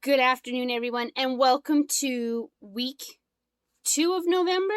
Good afternoon, everyone, and welcome to week 2 of November,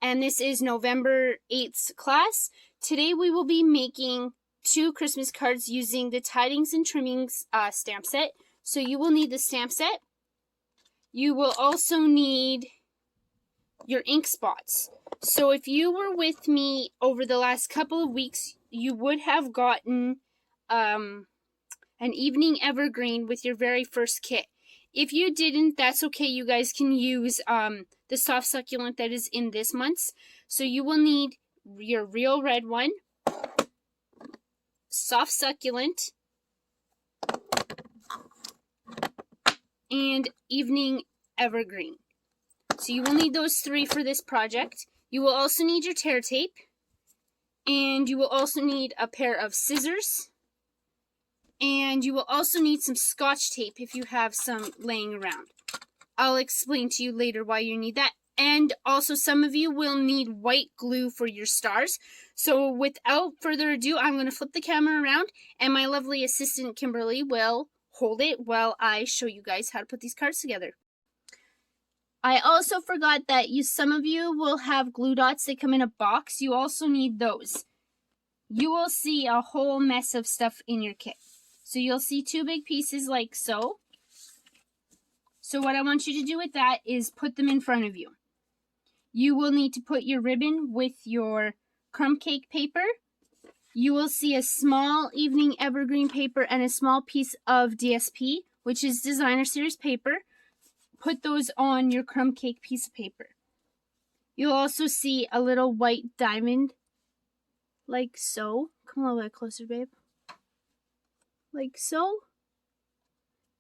and this is November 8th class. Today we will be making 2 Christmas cards using the Tidings and Trimmings stamp set. So you will need the stamp set. You will also need your ink spots. So if you were with me over the last couple of weeks, you would have gotten an evening evergreen with your very first kit. If you didn't, that's okay. You guys can use the soft succulent that is in this month's. So you will need your real red one, soft succulent, and evening evergreen. So you will need those 3 for this project. You will also need your tear tape, and you will also need a pair of scissors, and you will also need some Scotch tape if you have some laying around. I'll explain to you later why you need that. And also some of you will need white glue for your stars. So without further ado, I'm going to flip the camera around and my lovely assistant Kimberly will hold it while I show you guys how to put these cards together. I also forgot that some of you will have glue dots that come in a box. You also need those. You will see a whole mess of stuff in your kit. So you'll see 2 big pieces like so. So what I want you to do with that is put them in front of you. You will need to put your ribbon with your crumb cake paper. You will see a small evening evergreen paper and a small piece of DSP, which is designer series paper. Put those on your crumb cake piece of paper. You'll also see a little white diamond like so. Come a little bit closer, babe. Like so.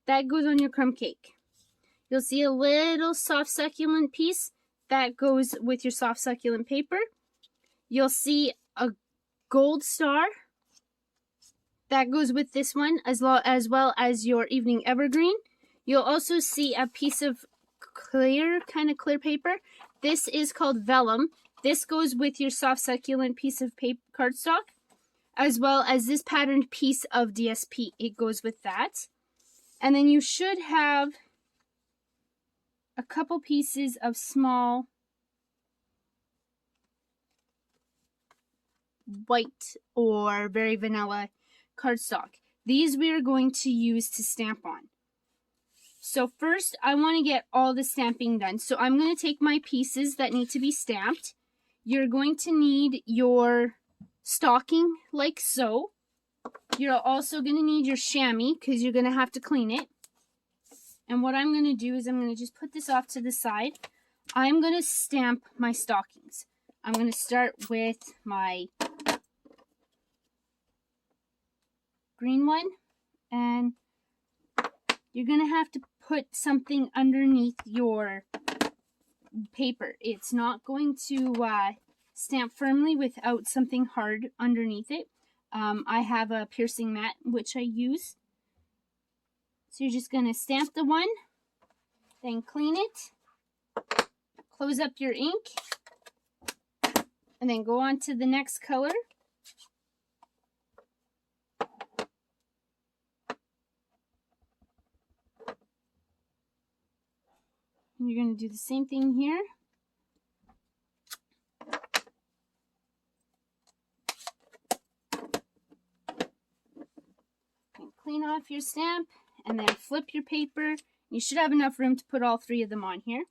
That goes on your crumb cake. You'll see a little soft succulent piece that goes with your soft succulent paper. You'll see a gold star that goes with this one, as well as your evening evergreen. You'll also see a piece of clear paper. This is called vellum. This goes with your soft succulent piece of paper cardstock, as well as this patterned piece of DSP. It goes with that. And then you should have a couple pieces of small white or very vanilla cardstock. These we are going to use to stamp on. So first I want to get all the stamping done. So I'm going to take my pieces that need to be stamped. You're going to need your stocking like so. You're also going to need your chamois because you're going to have to clean it. And what I'm going to do is I'm going to just put this off to the side. I'm going to stamp my stockings. I'm going to start with my green one. And you're going to have to put something underneath your paper. It's not going to stamp firmly without something hard underneath it. I have a piercing mat, which I use. So you're just going to stamp the one, then clean it, close up your ink, and then go on to the next color. And you're going to do the same thing here. And clean off your stamp. And then flip your paper. You should have enough room to put all 3 of them on here.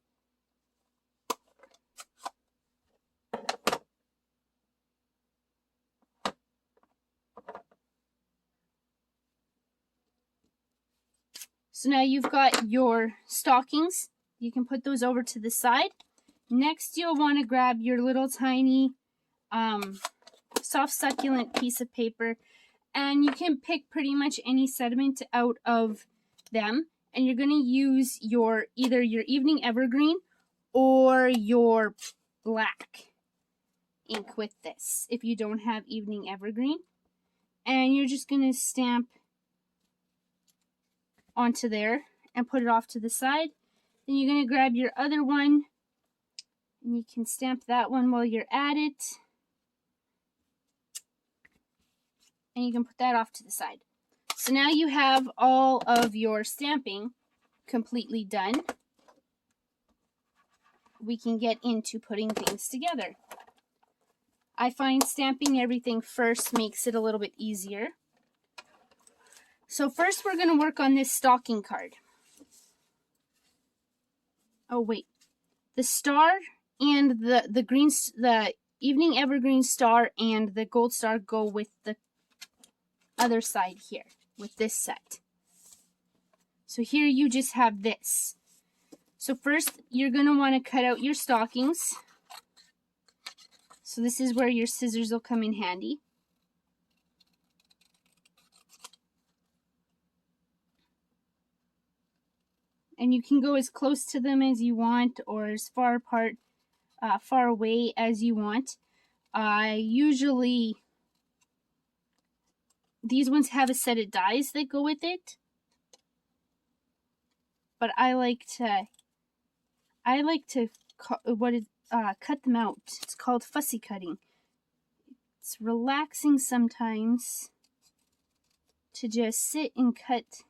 So now you've got your stockings. You can put those over to the side. Next, you'll want to grab your little tiny soft succulent piece of paper. And you can pick pretty much any sediment out of them. And you're going to use either your evening evergreen or your black ink with this if you don't have evening evergreen. And you're just going to stamp onto there and put it off to the side. Then you're going to grab your other one and you can stamp that one while you're at it. And you can put that off to the side. So now you have all of your stamping completely done, we can get into putting things together. I find stamping everything first makes it a little bit easier. So first we're going to work on this stocking card. Oh wait, the star and the evening evergreen star and the gold star go with the other side here with this set. So here you just have this. So first you're going to want to cut out your stockings. So this is where your scissors will come in handy. And you can go as close to them as you want or as far apart, far away as you want. Usually these ones have a set of dies that go with it, but I like to cut them out. It's called fussy cutting. It's relaxing sometimes to just sit and cut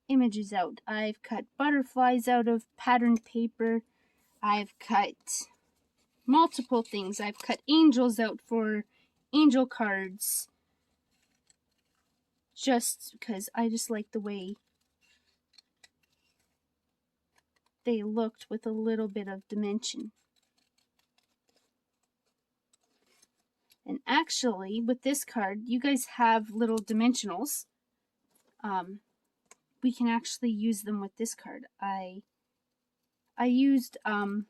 images out. I've cut butterflies out of patterned paper. I've cut multiple things. I've cut angels out for angel cards. Just because I just like the way they looked with a little bit of dimension. And actually, with this card, you guys have little dimensionals. We can actually use them with this card. I used, on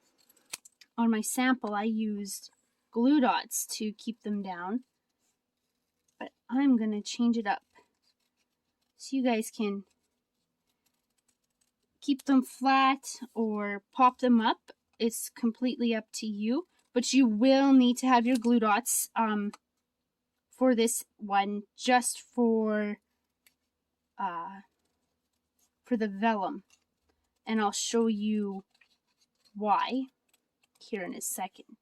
my sample, I used glue dots to keep them down. But I'm going to change it up so you guys can keep them flat or pop them up. It's completely up to you. But you will need to have your glue dots for this one, just for the vellum. And I'll show you why here in a second.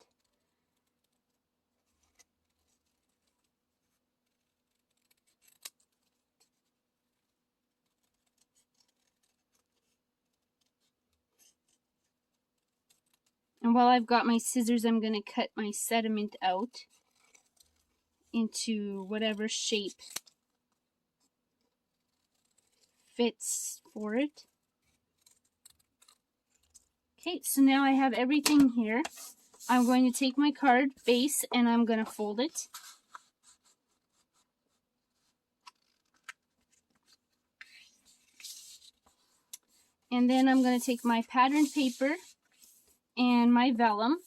And while I've got my scissors, I'm going to cut my sediment out into whatever shape fits for it. Okay, so now I have everything here. I'm going to take my card base and I'm going to fold it. And then I'm going to take my patterned paper and my vellum,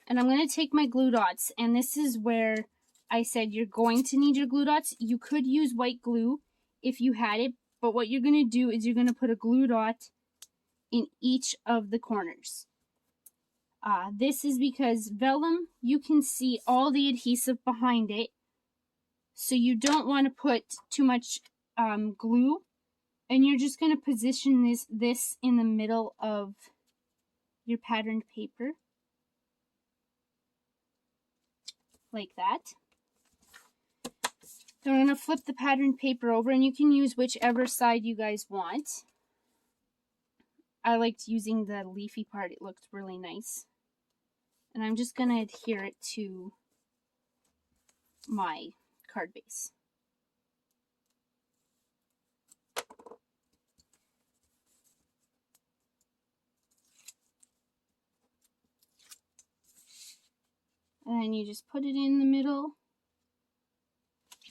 and I'm going to take my glue dots, and this is where I said you're going to need your glue dots. You could use white glue if you had it, but what you're going to do is you're going to put a glue dot in each of the corners. This is because vellum, you can see all the adhesive behind it, so you don't want to put too much glue, and you're just going to position this in the middle of your patterned paper, like that. Then we're going to flip the patterned paper over, and you can use whichever side you guys want. I liked using the leafy part, it looked really nice. And I'm just going to adhere it to my card base. And then you just put it in the middle,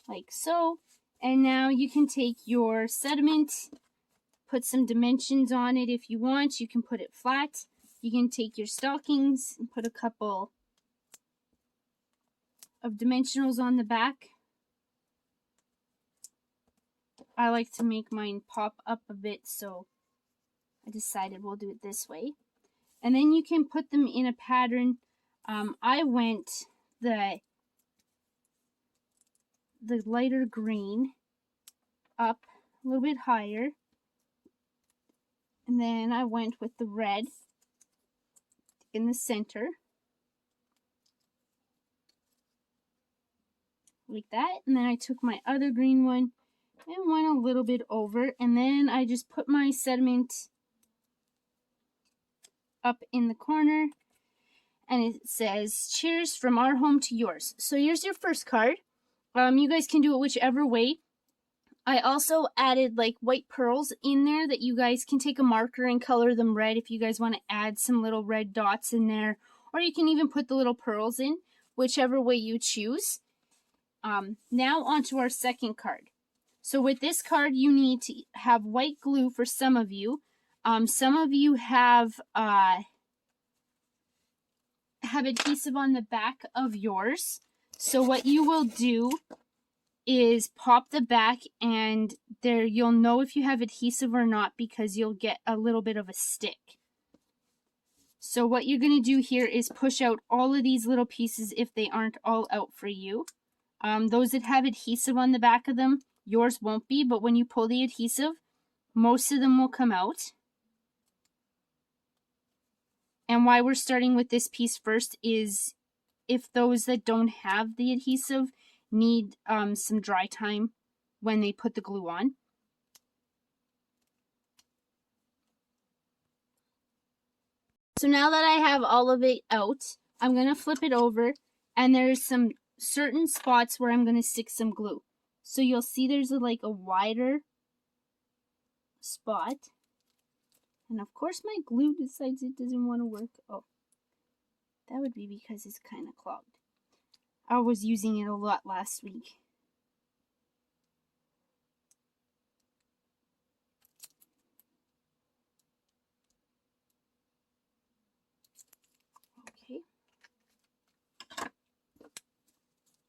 like so. And now you can take your sediment, put some dimensions on it if you want. You can put it flat. You can take your stockings and put a couple of dimensionals on the back. I like to make mine pop up a bit, so I decided we'll do it this way. And then you can put them in a pattern. I went the lighter green up a little bit higher, and then I went with the red in the center, like that. And then I took my other green one and went a little bit over, and then I just put my sediment up in the corner, and it says, "Cheers from our home to yours." So here's your first card. You guys can do it whichever way. I also added like white pearls in there that you guys can take a marker and color them red if you guys want to add some little red dots in there, or you can even put the little pearls in, whichever way you choose. Now onto our second card. So with this card, you need to have white glue for some of you. Some of you have adhesive on the back of yours. So what you will do is pop the back, and there you'll know if you have adhesive or not because you'll get a little bit of a stick. So what you're going to do here is push out all of these little pieces if they aren't all out for you. Those that have adhesive on the back of them, yours won't be, but when you pull the adhesive, most of them will come out. And why we're starting with this piece first is if those that don't have the adhesive need some dry time when they put the glue on. So now that I have all of it out, I'm going to flip it over, and there's some certain spots where I'm going to stick some glue. So you'll see there's like a wider spot. And of course my glue decides it doesn't want to work. Oh, that would be because it's kind of clogged. I was using it a lot last week. Okay.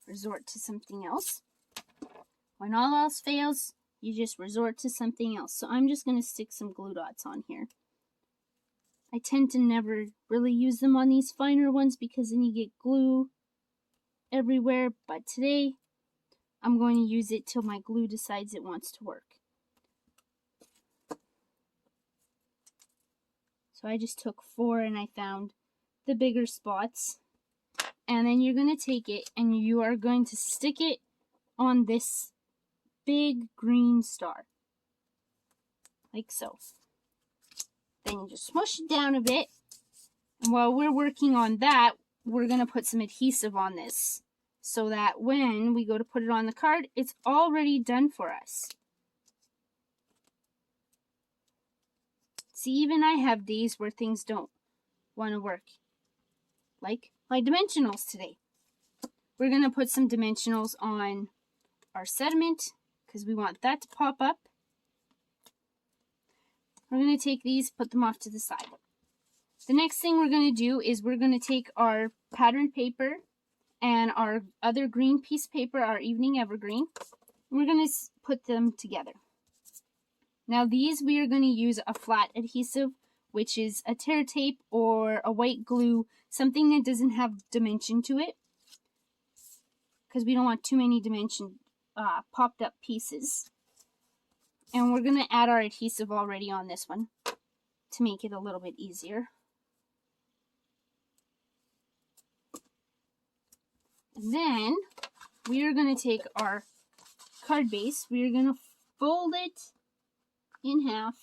Resort to something else. When all else fails, you just resort to something else. So I'm just going to stick some glue dots on here. I tend to never really use them on these finer ones because then you get glue everywhere. But today, I'm going to use it till my glue decides it wants to work. So I just took 4 and I found the bigger spots. And then you're going to take it and you are going to stick it on this big green star. Like so. Then you just smush it down a bit. And while we're working on that, we're going to put some adhesive on this so that when we go to put it on the card, it's already done for us. See, even I have days where things don't want to work. Like my dimensionals today. We're going to put some dimensionals on our sediment because we want that to pop up. We're going to take these, put them off to the side. The next thing we're going to do is we're going to take our pattern paper and our other green piece of paper, our evening evergreen. We're going to put them together. Now these we are going to use a flat adhesive, which is a tear tape or a white glue, something that doesn't have dimension to it, because we don't want too many dimension popped up pieces. And we're going to add our adhesive already on this one to make it a little bit easier. And then we are going to take our card base, we are going to fold it in half.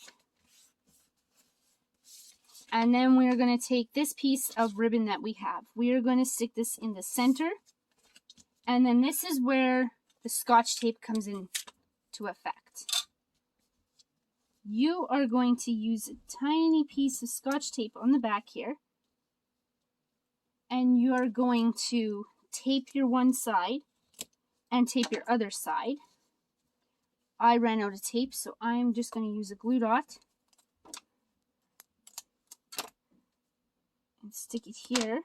And then we are going to take this piece of ribbon that we have. We are going to stick this in the center. And then this is where the Scotch tape comes in to effect. You are going to use a tiny piece of Scotch tape on the back here. And you are going to tape your one side and tape your other side. I ran out of tape, so I'm just going to use a glue dot and stick it here.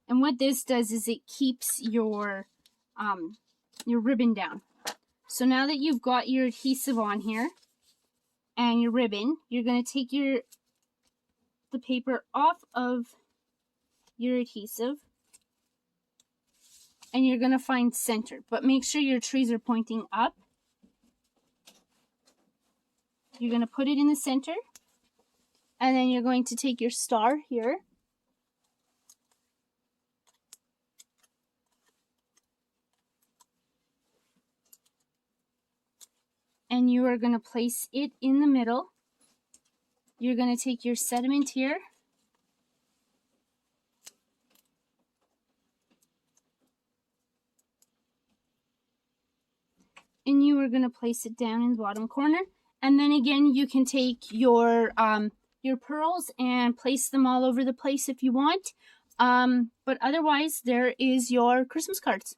And what this does is it keeps your ribbon down. So now that you've got your adhesive on here and your ribbon, you're going to take the paper off of your adhesive and you're going to find center. But make sure your trees are pointing up. You're going to put it in the center. And then you're going to take your star here. and you are going to place it in the middle. You're going to take your sediment here, and you are going to place it down in the bottom corner. And then again, you can take your pearls and place them all over the place if you want. But otherwise, there is your Christmas cards.